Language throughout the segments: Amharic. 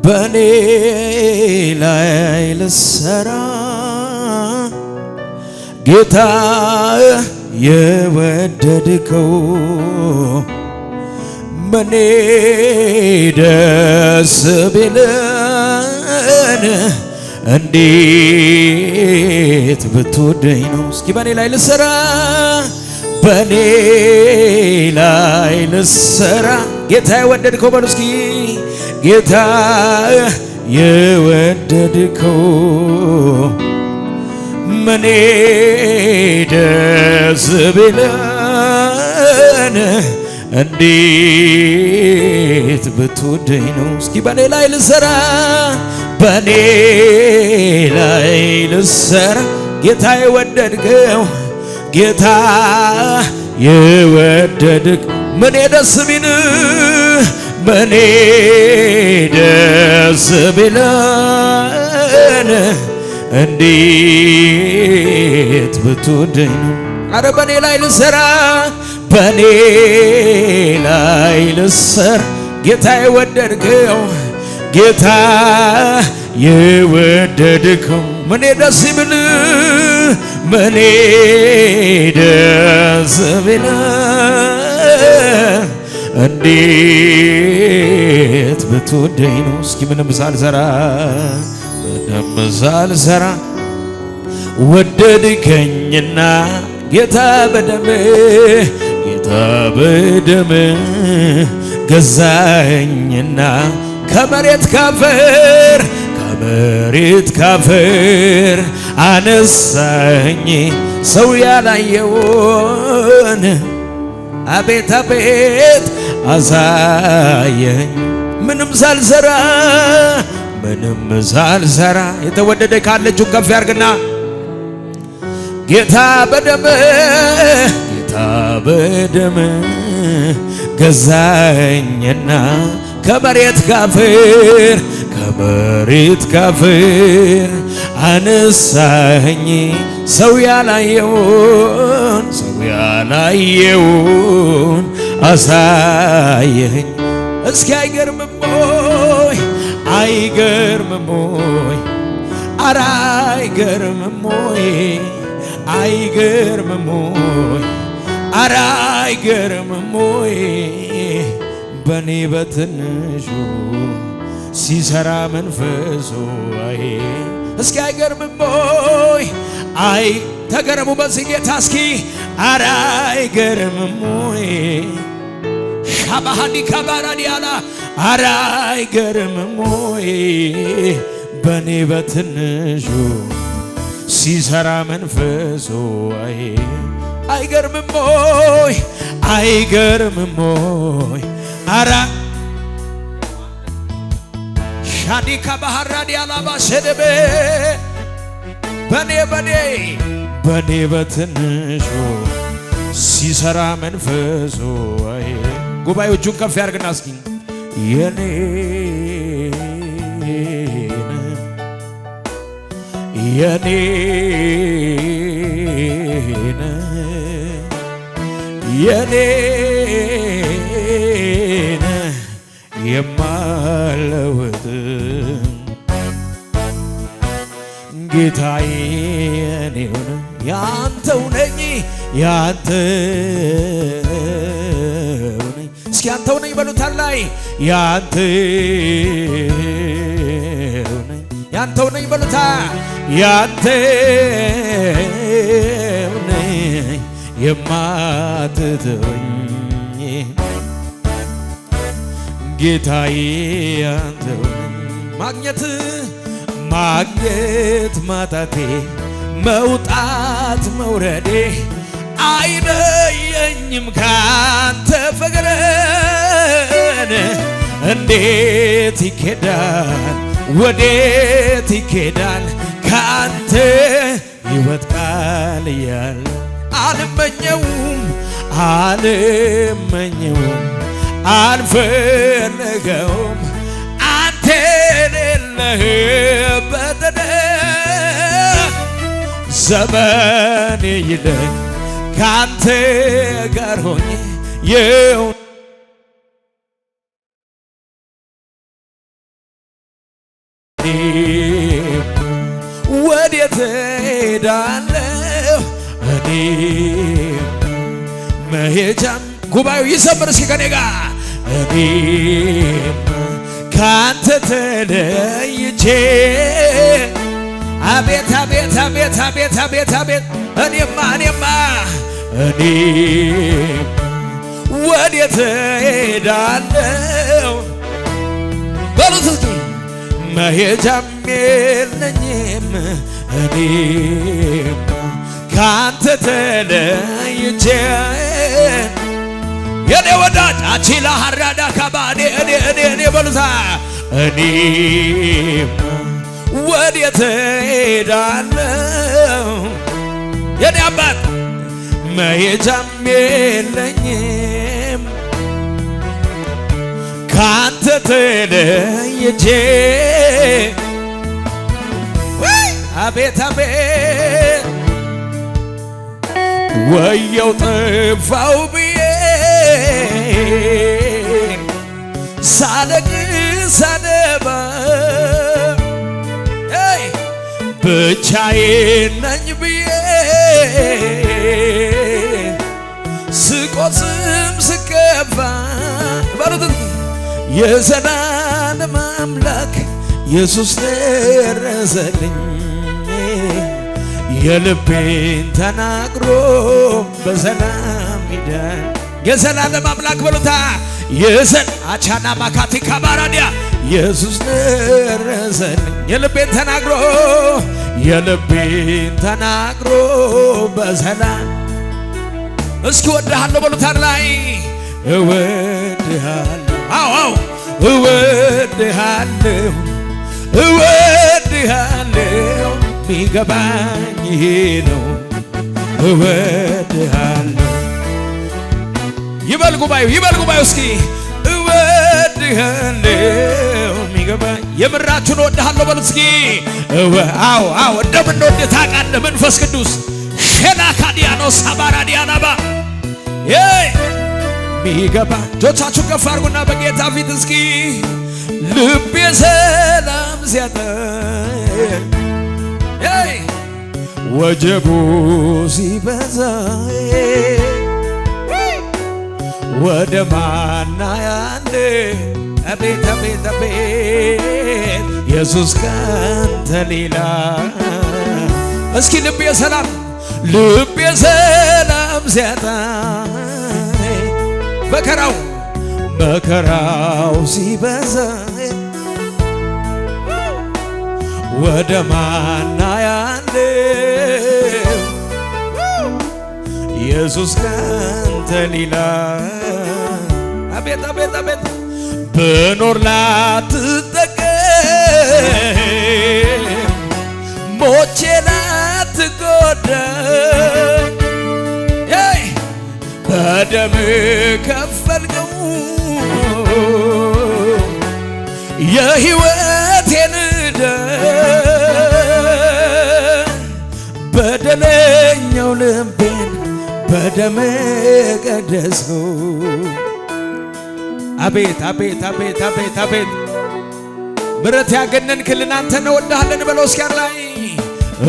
በኔ ላይ ልሰራ ጌታ የወደድከው በኔ ደስ ቢለን እንዴት ብትወደኝ ነው። እስኪ በኔ ላይ ልሰራ በኔ ላይ ልሰራ ጌታ የወደድከው በሉ እስኪ ጌታ የወደድከው መኔ ደስ ቢለን እንዴት ብትወደኝ ነው። እስኪ በኔ ላይ ልሰራ በኔ ላይ ልሰራ ጌታ የወደድከው ጌታ የወደድክ መኔ ደስ ቢል መኔ ደስ ቢለን እንዴት ብትወደኝ ነው። አረ በኔ ላይ ልሰራ በኔ ላይ ልሰራ ጌታ የወደድከው ጌታ የወደድከው መኔ ደስ ቢል መኔ ደስ ቢለን እንዴት ብትወደኝ ነው። እስኪ ምንም ሳልሰራ ወደድከኝና ጌታ በደም ገዛኸኝና ከመሬት ካፈር አነሳኸኝ ሰው ያላየውን አቤት አሳየኝ ምንም ሳልሰራ የተወደደ ካለ እጁን ከፍ ያርግና ጌታ በደም ገዛኸኝና ከመሬት ካፈር አነሳኸኝ ሰው ያላየውን አሳየኝ። እስኪ አይገርምም ወይ ኧረ አይገርምም ወይ ኧረ አይገርምም ወይ በኔ በትንሹ ሲሰራ መንፈሱ አይ እስኪ አይገርምም ወይ ተገረሙ በዚህ ጌታ እስኪ ኧረ አይገርምም ወይ ሻባሃዲ ካባራዲያላ ኧረ አይገርምም ወይ በኔ በትንሹ ሲሰራ መንፈሱ አይ አይገርምም ወይ ኧረ ሻዲካ ባህራዲያላ ባሸደበ በኔ በትንሹ ሲሰራ መንፈሱ አይ ጉባኤው እጁን ከፍ ያርግና እስኪ የኔን የማለወጥ ጌታዬ የኔውን ያንተው ነኝ እስኪ ያንተው ነኝ በሉታል ላይ ያንተው ነኝ በሉታ ያንተው ነኝ የማትተወኝ ጌታዬ ያንተው ማግኘት ማጣቴ መውጣት መውረዴ አይለየኝም ካንተ ፍቅርን እንዴት ይኬዳል ወዴት ይኬዳል ካንተ ሕይወት ቃል እያለ አልመኘውም አልፈለገውም አንተ የሌለህበት ዘመኔ ይለኝ ካንተ ጋር ሆኜ እኔም ወዴት እሄዳለሁ እኔም መሄጃም ጉባኤው ይዘምር እስኪ ከኔ ጋር እኔም ካንተ ተለይቼ አቤት አቤት አቤት አቤት አቤት አቤት እኔማ ወዴት እሄዳለሁ በሉት እስኪ መሄጃም የለኝም እኔም ካንተ ተለይቼ የኔ ወዳጅ አቺላ ሀራዳ ካባኔ እኔ በሉታ እኔም ወዴት እሄዳለሁ የኔ አባት መሄጃም የለኝም ካንተ ተለይቼ አቤት አቤት ወየው ጠፋው ብዬ ሳለቅስ ሳነባ ብቻዬን ነኝ ብዬ ስቆስም ስከፋ በሉት የዘላለም አምላክ ኢየሱስ ደረሰልኝ የልቤን ተናግሮ በሰላም ሂደን የዘላለም አምላክ በሉታ አቻና ማካቲ ካባራዲያ ኢየሱስ ደረሰልኝ የልቤን ተናግሮ በሰላም እስኪ ወድሃለሁ በሉታ ላይ እወድሃለሁ አዎ እወድሃለሁ ሚገባኝ ይሄ ነው እወድሃለሁ ይበል ጉባኤው እስኪ እወድሃለሁ ሚገባኝ የምራችሁን እወድሃለሁ በሉት እስኪ አዎ እንደምንወድ ታውቃለህ መንፈስ ቅዱስ ሸላካዲያኖ ሳባራዲያናባ ሚገባ እጆቻችሁ ከፍ አድርጉና በጌታ ፊት እስኪ ልቤ ሰላም ሲያጣ ወጀቡ ሲበዛ ወደ ማና ያለ አቤት አቤት አቤት ኢየሱስ ካንተ ሌላ እስኪ ልቤ ሰላም ሲያጣ መከራው ሲበዛ ወደ ማና ያለ ኢየሱስ ካንተ ሌላ አቤት አቤት አቤት ብኖር ላትጠቀም ሞቼ ላትጎዳ በደም ከፈልከው የሕይወቴን ዕዳ በደለኛው ልቤን በደም ቀደስከው አቤት አቤት አቤት አቤት አቤት ምሕረት ያገነንክልን አንተ ነው እወድሃለን በለው እስኪ ላይ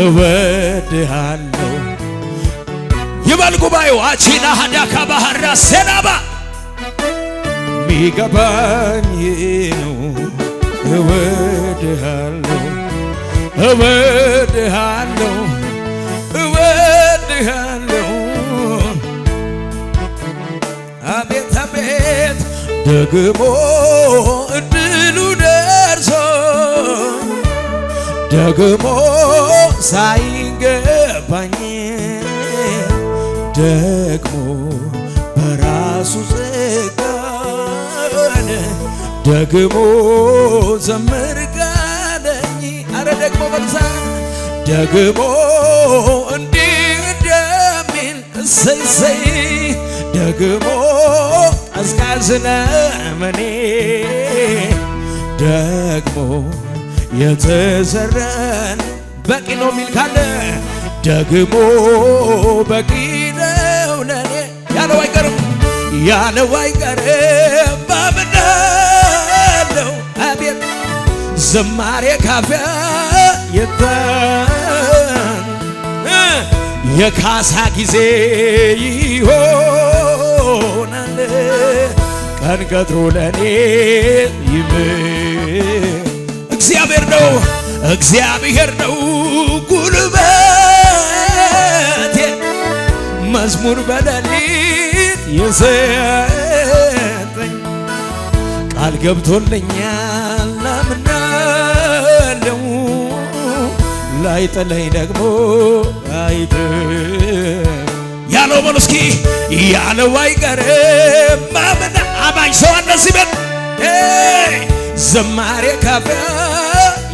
እወድሃለሁ ይበል ጉባኤው አቺና ሀዳካ ባህራ ሰላባ ሚገባኝ ነው እወድሃለሁ አቤት አቤት ደግሞ እድሉ ደርሶ ደግሞ ሳይገባኝ ደግሞ በራሱ ጸጋን ደግሞ ዘምር ጋለኝ አረ ደግሞ በርሳ ደግሞ እንዲህ እንደሚል እሰይ ደግሞ ቀዝቃዝነ መኔ ደግሞ የተዘራን በቂ ነው ሚል ካለ ደግሞ በቂ ነው ለኔ ያለው አይቀርም ባምናለው አቤት ዝማሬ ካፌ የታን የካሳ ጊዜ ይሆናል ቀን ቀጥሮ ለኔ እግዚአብሔር ነው እግዚአብሔር ነው ጉልበቴ መዝሙር በሌሊት የሰጠኝ ቃል ገብቶልኛል አምናለሁ ላይጥለኝ ደግሞ ያለው በሉ እስኪ ያለው አይቀርም ማመን አማኝ ሰው እንደዚህ በል ዝማሬ ካፌ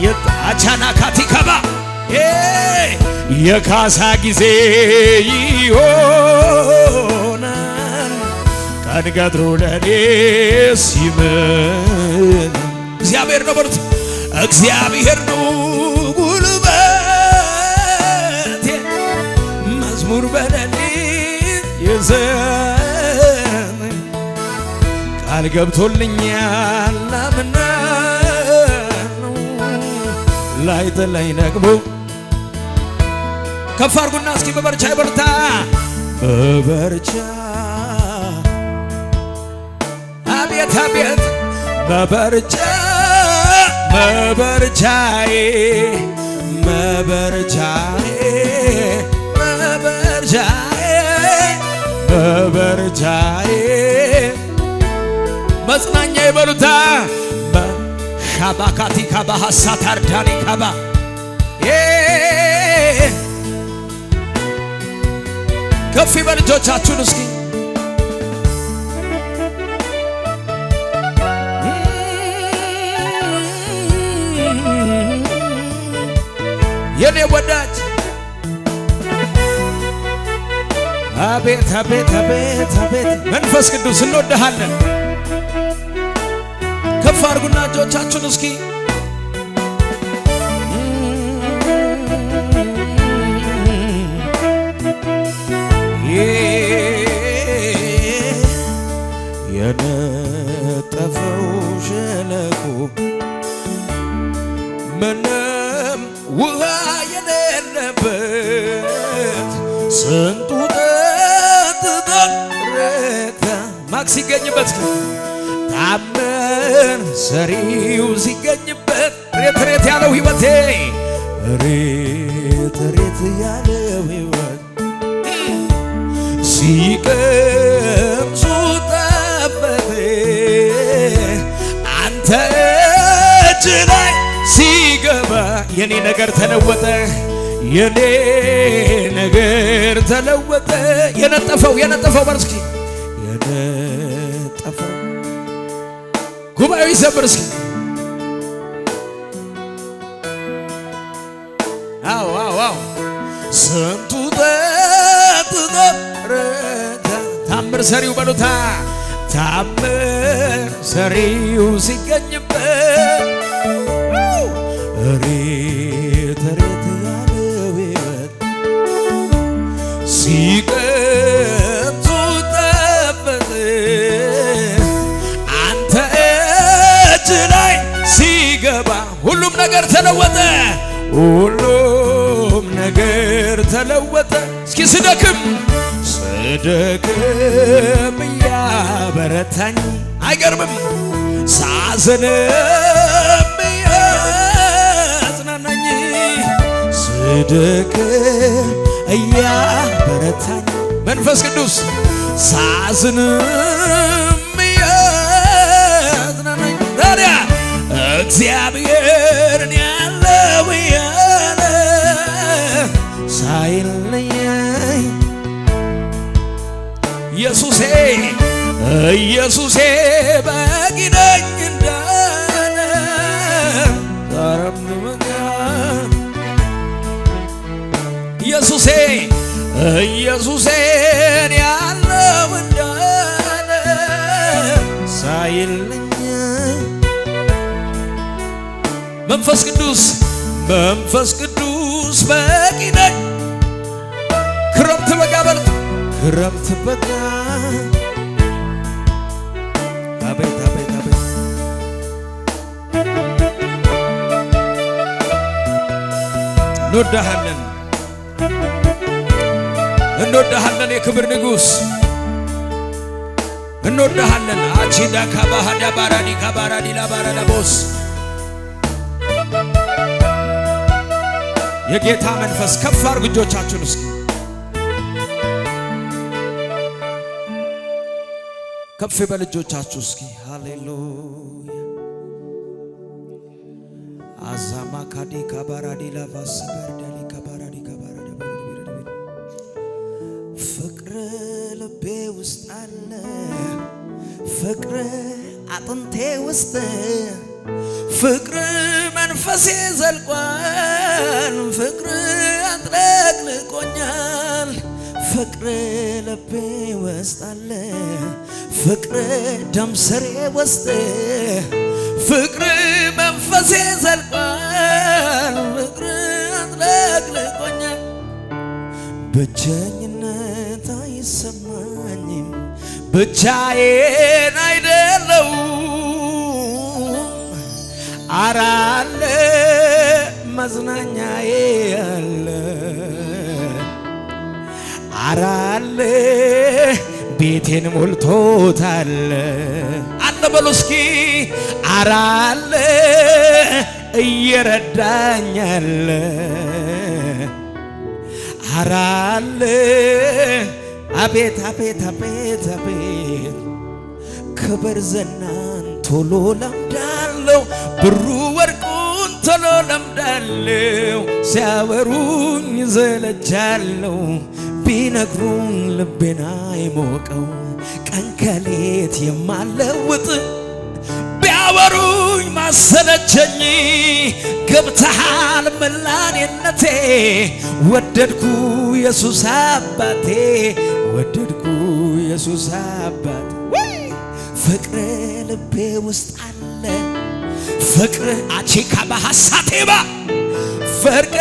የታቻና ካቲካባ የካሳ ጊዜ ይሆናል ቀን ቀጥሮ ለኔ ሲመን እግዚአብሔር ነው በሉት እግዚአብሔር ነው ጉልበቴ መዝሙር በሌሊት የዘመን ቃል ገብቶልኛል አምናለሁ ላይጥለኝ ደግሞ ከፍ አድርጉና እስኪ በበርቻ ይበርታ በበርቻ አቤት አቤት በበርቻ መበርቻዬ መበርቻዬ መበርቻዬ መበርቻዬ መጽናኛ ይበሉታ ሻባካቲ ካባ ሐሳት አርዳኒ ካባ ከፍ ይበል እጆቻችሁን እስኪ የኔ ወዳጅ አቤት አቤት አቤት አቤት መንፈስ ቅዱስ እንወድሃለን ከፍ አድርጉና እጆቻችሁን እስኪ የነጠፈው ሸለቆ ምንም ውሃ የሌለበት ስንቱ ጠጥቶ ረካ ማክ ሲገኝበት ታመን ሰሪው ሲገኝበት ሬት ሬት ያለው ሕይወቴ ሬት ሬት ያለው ሕይወት ሲቀምሱ ጠበቴ አንተ እጅ ላይ ሲገባ የኔ ነገር ተለወጠ የኔ ነገር ተለወጠ የነጠፈው በርስኪ የነጠፈው ጉባኤው ይዘምር እስኪ አዎ አዎ አዎ ስንቱ ጠጥቶ ረካ ታምር ሰሪው በሉታ ታምር ሰሪው ሲገኝበት ሬት ሬት ያለው ሕይወት ሲቀምሱ ጠበጥ አንተ እጅ ላይ ሲገባ ሁሉም ነገር ተለወጠ ሁሉም ነገር ተለወጠ እስኪ ስደክም እያበረታኝ አይገርምም ሳዝንም እያጽናናኝ ስደክም እያበረታኝ መንፈስ ቅዱስ ሳዝንም እያጽናናኝ ታዲያ እግዚአብሔርን ያለው ያለ ሳይለየኝ ኢየሱሴ ኢየሱሴ በቂ ነኝ እንዳለ ታረምመኛ ኢየሱሴ ኢየሱሴን ያለው እንዳለ ሳይለየኝ መንፈስ ቅዱስ በቂ ነኝ ክረምት በጋ በልጥ ክረምት በጋ አቤት አቤት አቤት እንወድሃለን የክብር ንጉሥ እንወድሃለን። አቺዳ ካባሃዳ ባራዲ ካባራዲ ላባራዳቦስ የጌታ መንፈስ ከፍ አድርጉ እጆቻችሁን እስኪ ከፍ በል እጆቻችሁ እስኪ ሃሌሉያ አዛማ ካዲ ካባራዲ ላቫስ በርዳሊ ካባራዲ ካባራዳ ፍቅር ልቤ ውስጥ አለ ፍቅር አጥንቴ ውስጥ ፍቅር መንፈሴ ዘልቋል ፍቅር አጥለቅልቆኛል ፍቅር ልቤ ውስጥ አለ ፍቅር ደም ስሬ ውስጥ ፍቅር መንፈሴ ዘልቋል ፍቅር አጥለቅልቆኛል ብቸኝነት አይሰማኝም ብቻዬን አይደለሁም አራለ መዝናኛዬ አለ አራለ ቤቴን ሞልቶታል አለ በሉ እስኪ አራለ እየረዳኛል አራለ አቤት አቤት አቤት አቤት ክብር ዝናን ቶሎ ለምዳለው ብሩ ወርቁን ቶሎ ለምዳለው ሲያወሩኝ ዘለጃለው ቢነግሩኝ ልቤን አይሞቀው ቀን ከሌት የማለውጥ ቢያወሩኝ ማሰለቸኝ ገብተሃል መላኔነቴ ወደድኩ ኢየሱስ አባቴ ወደድኩ ኢየሱስ አባቴ ፍቅር ልቤ ውስጥ አለ ፍቅር አቺካ በሐሳቴባ ፍቅር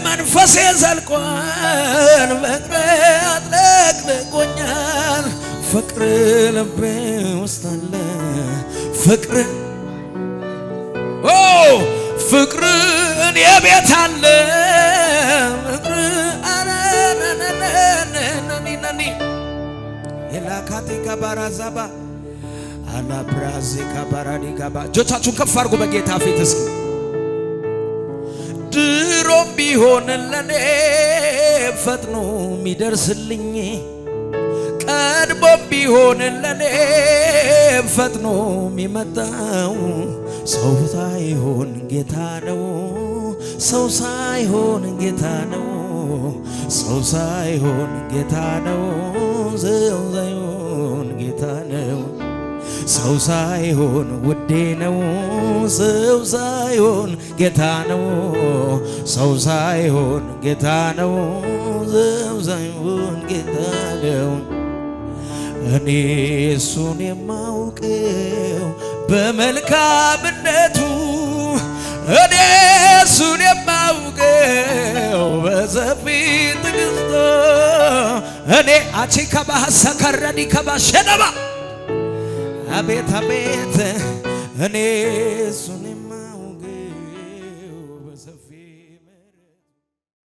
መንፈሴ ዘልቋል ፍቅር አጥለቅልቆኛል ፍቅር ልቤ ውስጥ አለ ፍቅር ፍቅር እኔ ቤት አለ ፍቅር አናናናናናኒ የላካቲ ካባራዛባ አላብራዚ ካባራዲ ካባ እጆቻችሁን ከፍ አድርጉ በጌታ ፊት እስኪ ድሮም ቢሆን ለኔ ፈጥኖ የሚደርስልኝ ቀድሞም ቢሆን ለኔ ፈጥኖ የሚመጣው ሰው ሳይሆን ጌታ ነው ሰው ሳይሆን ጌታ ነው ሰው ሳይሆን ጌታ ነው ሰው ሳይሆን ጌታ ነው ሰው ሳይሆን ውዴ ነው ሰው ሳይሆን ጌታ ነው ሰው ሳይሆን ጌታ ነው ሰው ሳይሆን ጌታ ነው እኔ እሱን የማውቀው በመልካምነቱ እኔ እሱን የማውቀው በሰፊ ትዕግስቱ እኔ አቺካ ባሰከረዲ ከባሸነባ አቤት አቤት እኔ እሱን